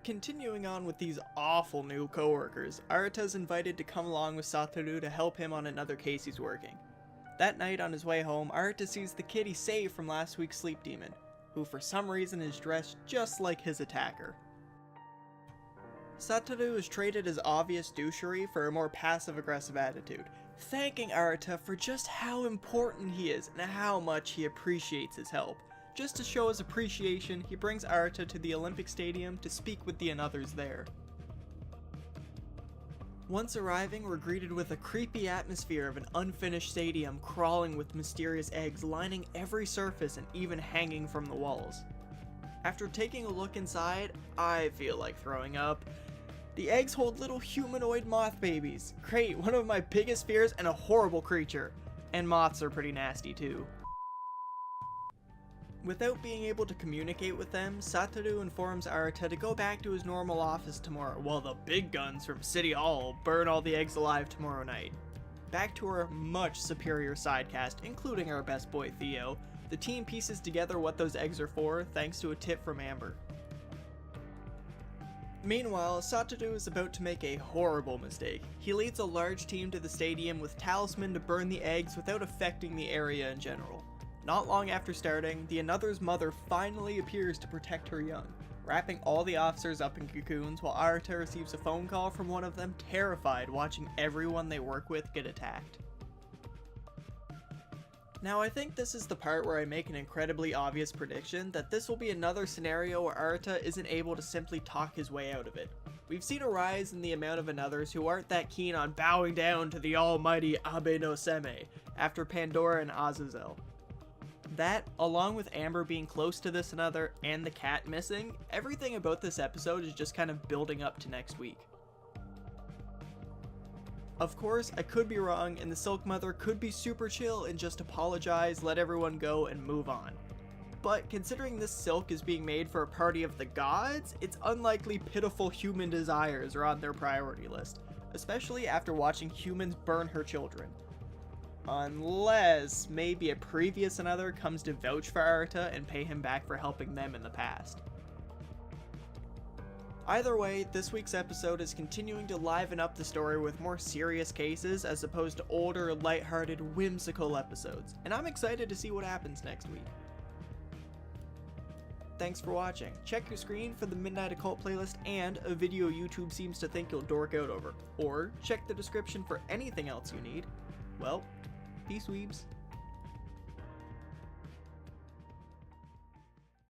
Continuing on with these awful new coworkers, Arata's invited to come along with Satoru to help him on another case he's working. That night on his way home, Arata sees the kid he saved from last week's sleep demon, who for some reason is dressed just like his attacker. Satoru is traded as obvious douchery for a more passive-aggressive attitude, thanking Arata for just how important he is and how much he appreciates his help. Just to show his appreciation, he brings Arata to the Olympic Stadium to speak with the others there. Once arriving, we're greeted with a creepy atmosphere of an unfinished stadium crawling with mysterious eggs lining every surface and even hanging from the walls. After taking a look inside, I feel like throwing up. The eggs hold little humanoid moth babies. Great, one of my biggest fears and a horrible creature. And moths are pretty nasty too. Without being able to communicate with them, Satoru informs Arata to go back to his normal office tomorrow while the big guns from City Hall burn all the eggs alive tomorrow night. Back to our much superior sidecast, including our best boy Theo, the team pieces together what those eggs are for thanks to a tip from Amber. Meanwhile, Satoru is about to make a horrible mistake. He leads a large team to the stadium with talisman to burn the eggs without affecting the area in general. Not long after starting, the Another's mother finally appears to protect her young, wrapping all the officers up in cocoons while Arata receives a phone call from one of them, terrified watching everyone they work with get attacked. Now I think this is the part where I make an incredibly obvious prediction that this will be another scenario where Arata isn't able to simply talk his way out of it. We've seen a rise in the amount of Anothers who aren't that keen on bowing down to the almighty Abe no Seme after Pandora and Azazel. That, along with Amber being close to this Another and the cat missing, everything about this episode is just kind of building up to next week. Of course, I could be wrong, and the Silk Mother could be super chill and just apologize, let everyone go, and move on. But considering this silk is being made for a party of the gods, it's unlikely pitiful human desires are on their priority list, especially after watching humans burn her children. Unless maybe a previous Another comes to vouch for Arata and pay him back for helping them in the past. Either way, this week's episode is continuing to liven up the story with more serious cases as opposed to older, lighthearted, whimsical episodes, and I'm excited to see what happens next week. Thanks for watching. Check your screen for the Midnight Occult playlist and a video YouTube seems to think you'll dork out over, or check the description for anything else you need. Well, peace weebs.